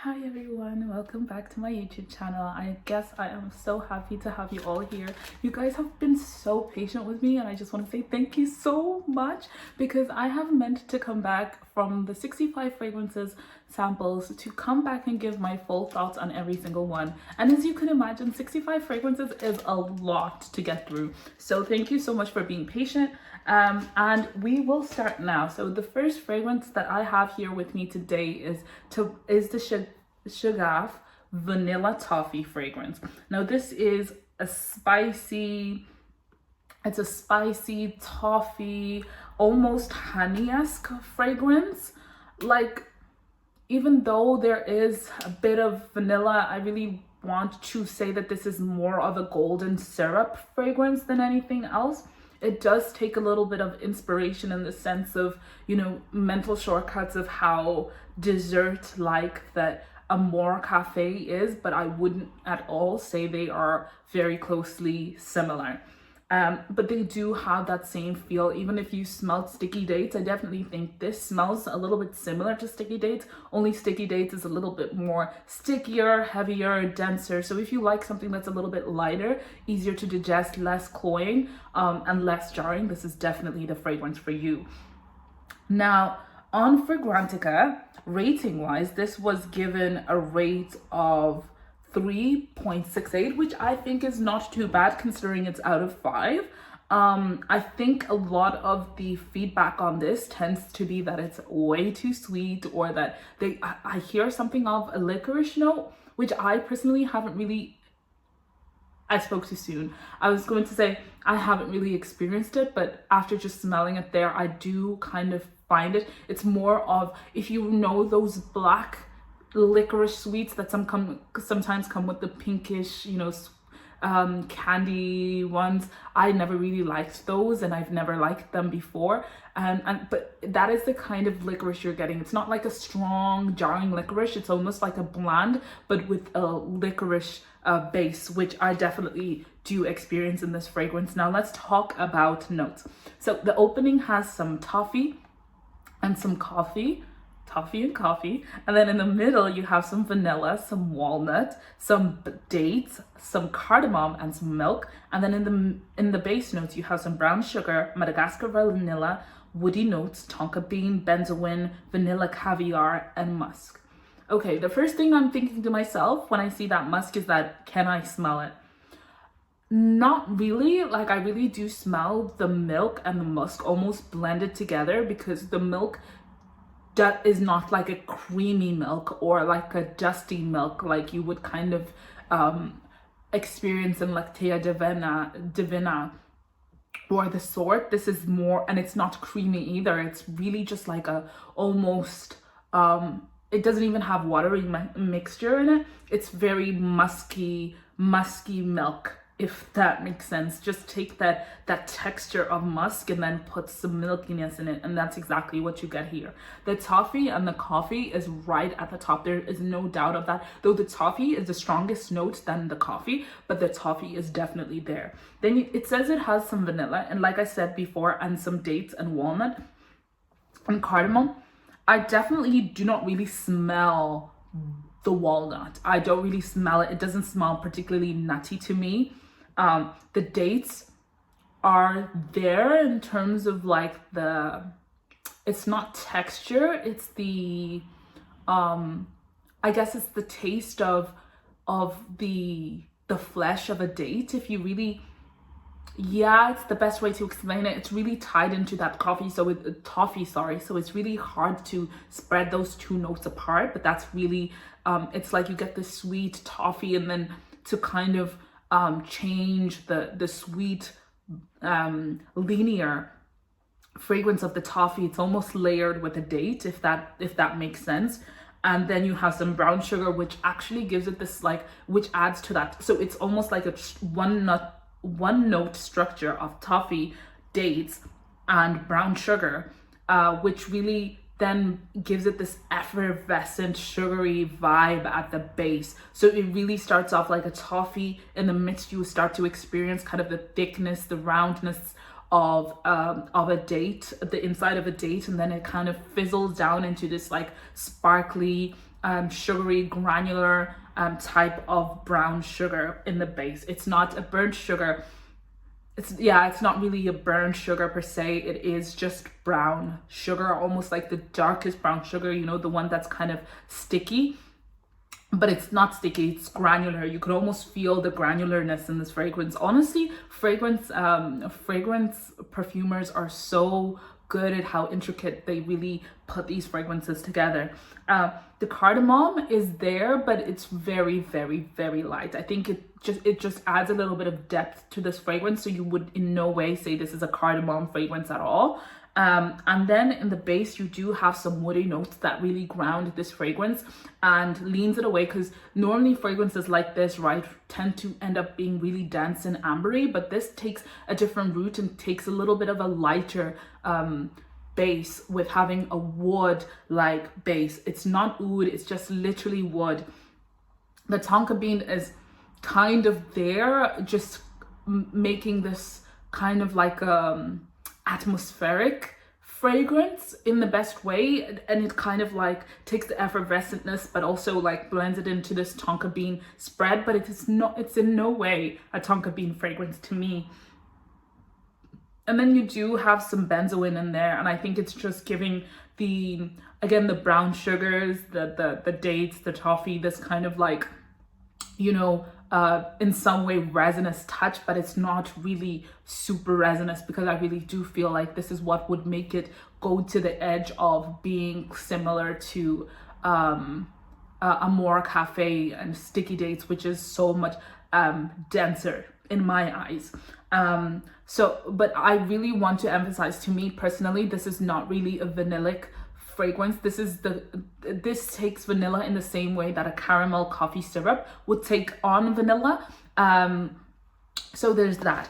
Hi everyone, welcome back to my YouTube channel. I guess I am so happy to have you all here. You guys have been so patient with me and I just want to say thank you so much because I have meant to come back from the 65 fragrances samples to come back and give my full thoughts on every single one. And as you can imagine, 65 fragrances is a lot to get through. So thank you so much for being patient. And we will start now. So the first fragrance that I have here with me today is the Shaghaf Vanilla Toffee fragrance. Now this is a spicy toffee, almost honey-esque fragrance. Like, even though there is a bit of vanilla, I really want to say that this is more of a golden syrup fragrance than anything else. It does take a little bit of inspiration in the sense of, mental shortcuts of how dessert-like that Amore Cafe is, but I wouldn't at all say they are very closely similar. But they do have that same feel. Even if you smelled Sticky Dates, I definitely think this smells a little bit similar to Sticky Dates, only Sticky Dates is a little bit more stickier, heavier, denser. So if you like something that's a little bit lighter, easier to digest, less cloying, and less jarring, this is definitely the fragrance for you. Now, on Fragrantica, rating wise, this was given a rate of 3.68, which I think is not too bad considering it's out of 5. I think a lot of the feedback on this tends to be that it's way too sweet, or that I hear something of a licorice note, which I personally haven't really. I spoke too soon. I was going to say I haven't really experienced it, but after just smelling it there, I do kind of find it. It's more of, if you know those black licorice sweets that sometimes come with the pinkish, candy ones. I never really liked those, and I've never liked them before. But that is the kind of licorice you're getting. It's not like a strong jarring licorice. It's almost like a bland, but with a licorice base, which I definitely do experience in this fragrance. Now let's talk about notes. So the opening has some toffee and some coffee and coffee, and then in the middle you have some vanilla, some walnut, some dates, some cardamom, and some milk. And then in the base notes you have some brown sugar, Madagascar vanilla, woody notes, tonka bean, benzoin, vanilla caviar, and musk. Okay, the first thing I'm thinking to myself when I see that musk is that, can I smell it? Not really. Like, I really do smell the milk and the musk almost blended together, because the milk that is not like a creamy milk or like a dusty milk like you would kind of experience in Lactea Divina or the sort. This is more, and it's not creamy either. It's really just like a almost it doesn't even have watery mixture in it. It's very musky milk, if that makes sense. Just take that texture of musk and then put some milkiness in it, and that's exactly what you get here. The toffee and the coffee is right at the top. There is no doubt of that, though the toffee is the strongest note than the coffee, but the toffee is definitely there. Then it says it has some vanilla, and like I said before, and some dates and walnut and cardamom. I definitely do not really smell the walnut. I don't really smell it. It doesn't smell particularly nutty to me. The dates are there in terms of like it's not texture, it's the I guess it's the taste of the flesh of a date. If you really, it's the best way to explain it. It's really tied into that toffee, so it's really hard to spread those two notes apart. But that's really it's like you get the sweet toffee, and then to kind of change the sweet linear fragrance of the toffee, it's almost layered with a date, if that makes sense. And then you have some brown sugar, which actually gives it this which adds to that. So it's almost like a one note structure of toffee, dates, and brown sugar, which really then gives it this effervescent, sugary vibe at the base. So it really starts off like a toffee. In the midst, you start to experience kind of the thickness, the roundness of a date, the inside of a date, and then it kind of fizzles down into this like sparkly sugary, granular type of brown sugar in the base. It's not a burnt sugar. It's not really a burnt sugar per se. It is just brown sugar, almost like the darkest brown sugar, you know, the one that's kind of sticky. But it's not sticky, it's granular. You could almost feel the granularness in this fragrance. Honestly, fragrance perfumers are so good at how intricate they really put these fragrances together. The cardamom is there, but it's very, very, very light. I think it just adds a little bit of depth to this fragrance, so you would in no way say this is a cardamom fragrance at all. And then in the base, you do have some woody notes that really ground this fragrance and leans it away, because normally fragrances like this, right, tend to end up being really dense and ambery, but this takes a different route and takes a little bit of a lighter base with having a wood like base. It's not oud, it's just literally wood. The tonka bean is kind of there, just making this kind of like atmospheric fragrance in the best way, and it kind of like takes the effervescentness but also like blends it into this tonka bean spread, but it's in no way a tonka bean fragrance to me. And then you do have some benzoin in there, and I think it's just giving the brown sugars, the dates, the toffee, this kind of like, you know, in some way resinous touch, but it's not really super resinous, because I really do feel like this is what would make it go to the edge of being similar to Amore Cafe and Sticky Dates, which is so much denser in my eyes. But I really want to emphasize, to me personally, this is not really a vanillic fragrance. This takes vanilla in the same way that a caramel coffee syrup would take on vanilla. So there's that.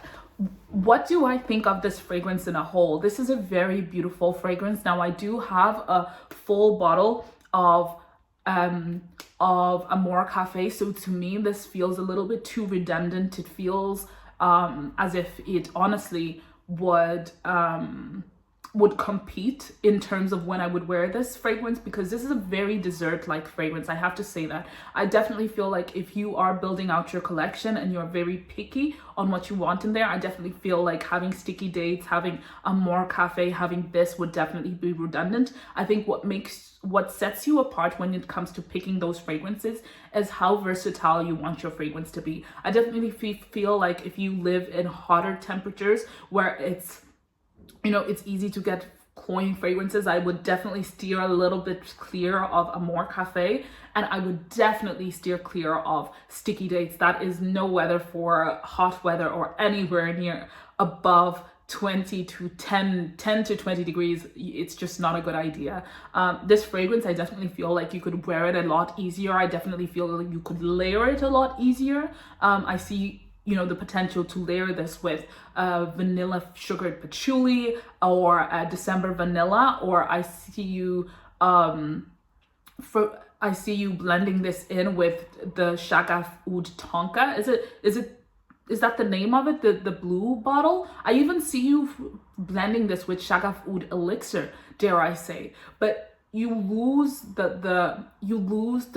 What do I think of this fragrance in a whole? This is a very beautiful fragrance. Now I do have a full bottle of Amore Cafe, so to me this feels a little bit too redundant. It feels as if it honestly would compete in terms of when I would wear this fragrance, because this is a very dessert-like fragrance. I have to say that. I definitely feel like if you are building out your collection and you're very picky on what you want in there, I definitely feel like having Sticky Dates, having Amore Cafe, having this would definitely be redundant. I think what sets you apart when it comes to picking those fragrances is how versatile you want your fragrance to be. I definitely feel like if you live in hotter temperatures where it's, you know, it's easy to get cloying fragrances, I would definitely steer a little bit clear of Amore Cafe, and I would definitely steer clear of Sticky Dates. That is no weather for hot weather or anywhere near above 10 to 20 degrees. It's just not a good idea. This fragrance, I definitely feel like you could wear it a lot easier. I definitely feel like you could layer it a lot easier. I see, you know, the potential to layer this with vanilla sugared patchouli or December vanilla, or I see you blending this in with the Shaghaf Oud Tonka. Is that the name of it? The blue bottle? I even see you blending this with Shaghaf Oud Elixir, dare I say. But you lose the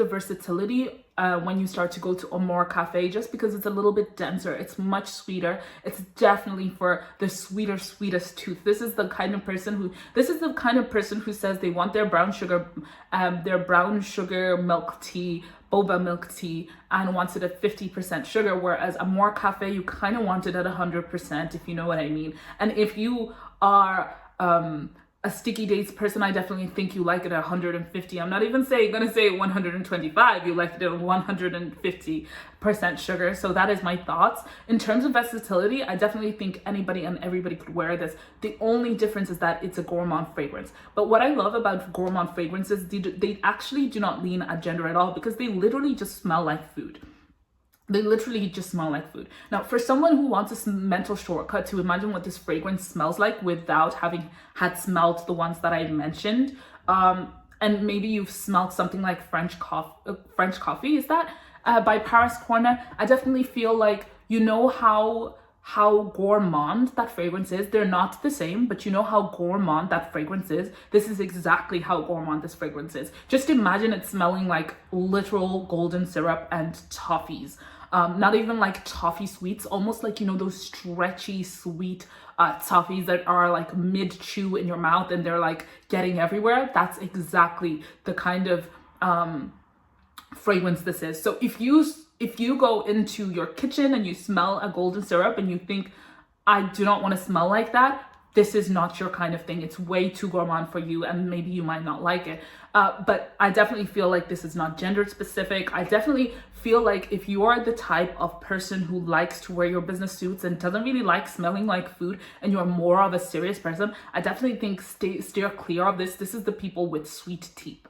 versatility when you start to go to Amore Cafe, just because it's a little bit denser. It's much sweeter. It's definitely for the sweetest tooth. This is the kind of person who says they want their brown sugar milk tea, boba milk tea, and wants it at 50% sugar, whereas Amore Cafe, you kind of want it at 100%, if you know what I mean. And if you are a Sticky Dates person, I definitely think you like it at 150. I'm not even gonna say 125. You like it at 150% sugar. So that is my thoughts. In terms of versatility, I definitely think anybody and everybody could wear this. The only difference is that it's a gourmand fragrance. But what I love about gourmand fragrances, they actually do not lean at gender at all, because they literally just smell like food. They literally just smell like food. Now, for someone who wants a mental shortcut to imagine what this fragrance smells like without having had smelled the ones that I mentioned, and maybe you've smelled something like French coffee, is that by Paris Corner? I definitely feel like, you know how how gourmand that fragrance is. They're not the same, but you know how gourmand that fragrance is? This is exactly how gourmand this fragrance is. Just imagine it smelling like literal golden syrup and toffees. Not even like toffee sweets, almost like, you know, those stretchy sweet toffees that are like mid chew in your mouth and they're like getting everywhere. That's exactly the kind of fragrance this is. So if you go into your kitchen and you smell a golden syrup and you think, I do not want to smell like that, this is not your kind of thing. It's way too gourmand for you and maybe you might not like it. But I definitely feel like this is not gender specific. I definitely feel like if you are the type of person who likes to wear your business suits and doesn't really like smelling like food and you're more of a serious person, I definitely think steer clear of this. This is the people with sweet teeth.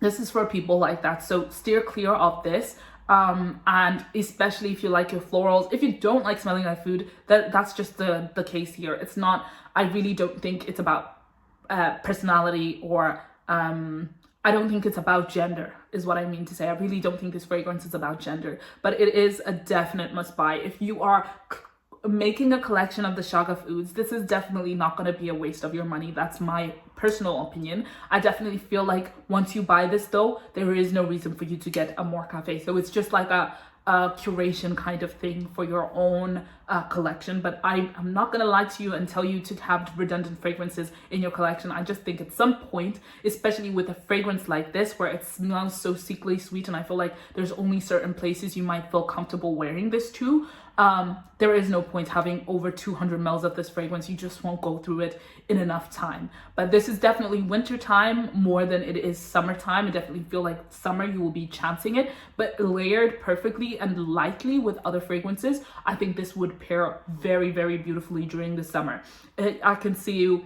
This is for people like that. So steer clear of this. And especially if you like your florals, if you don't like smelling like food, that's just the case here. It's not, I really don't think it's about personality or I don't think it's about gender is what I mean to say. I really don't think this fragrance is about gender, but it is a definite must buy. If you are making a collection of the Shaghaf ouds, this is definitely not going to be a waste of your money. That's my personal opinion. I definitely feel like once you buy this though, there is no reason for you to get a more cafe. So it's just like a curation kind of thing for your own collection. But I'm not gonna lie to you and tell you to have redundant fragrances in your collection. I just think at some point, especially with a fragrance like this where it smells so sickly sweet, and I feel like there's only certain places you might feel comfortable wearing this to, there is no point having over 200 ml of this fragrance. You just won't go through it in enough time. But this is definitely winter time more than it is summertime. I definitely feel like summer you will be chancing it, but layered perfectly and lightly with other fragrances, I think this would pair very, very beautifully during the summer. I can see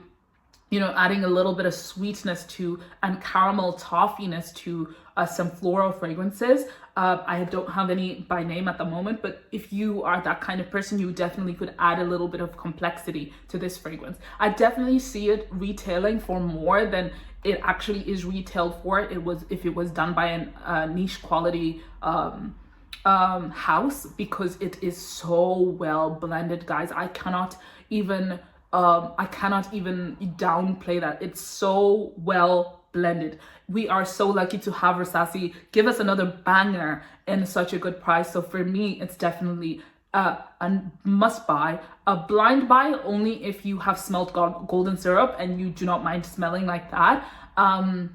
you know, adding a little bit of sweetness to and caramel toffiness to some floral fragrances. I don't have any by name at the moment, but if you are that kind of person, you definitely could add a little bit of complexity to this fragrance. I definitely see it retailing for more than it actually is retailed for. If it was done by a niche quality house, because it is so well blended, guys. I cannot even downplay that. It's so well blended. We are so lucky to have Versatility give us another banger in such a good price. So for me, it's definitely a must buy. A blind buy only if you have smelled golden syrup and you do not mind smelling like that. And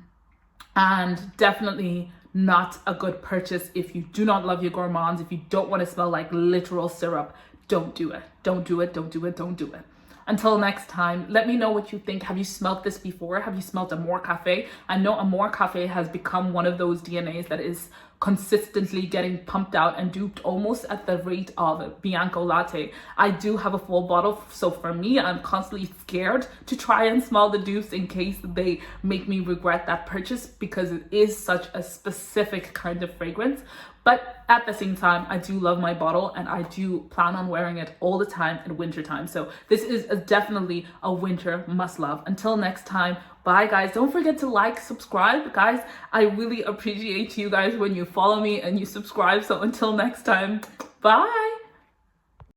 definitely not a good purchase if you do not love your gourmands. If you don't want to smell like literal syrup, don't do it. Don't do it. Don't do it. Don't do it. Until next time, let me know what you think. Have you smelt this before? Have you smelt Amore Cafe? I know Amore Cafe has become one of those DNAs that is consistently getting pumped out and duped almost at the rate of Bianco Latte. I do have a full bottle, so for me, I'm constantly scared to try and smell the dupes in case they make me regret that purchase, because it is such a specific kind of fragrance. But at the same time, I do love my bottle and I do plan on wearing it all the time in winter time. So this is definitely a winter must love. Until next time, bye guys. Don't forget to like, subscribe, guys. I really appreciate you guys when you follow me and you subscribe. So until next time, bye.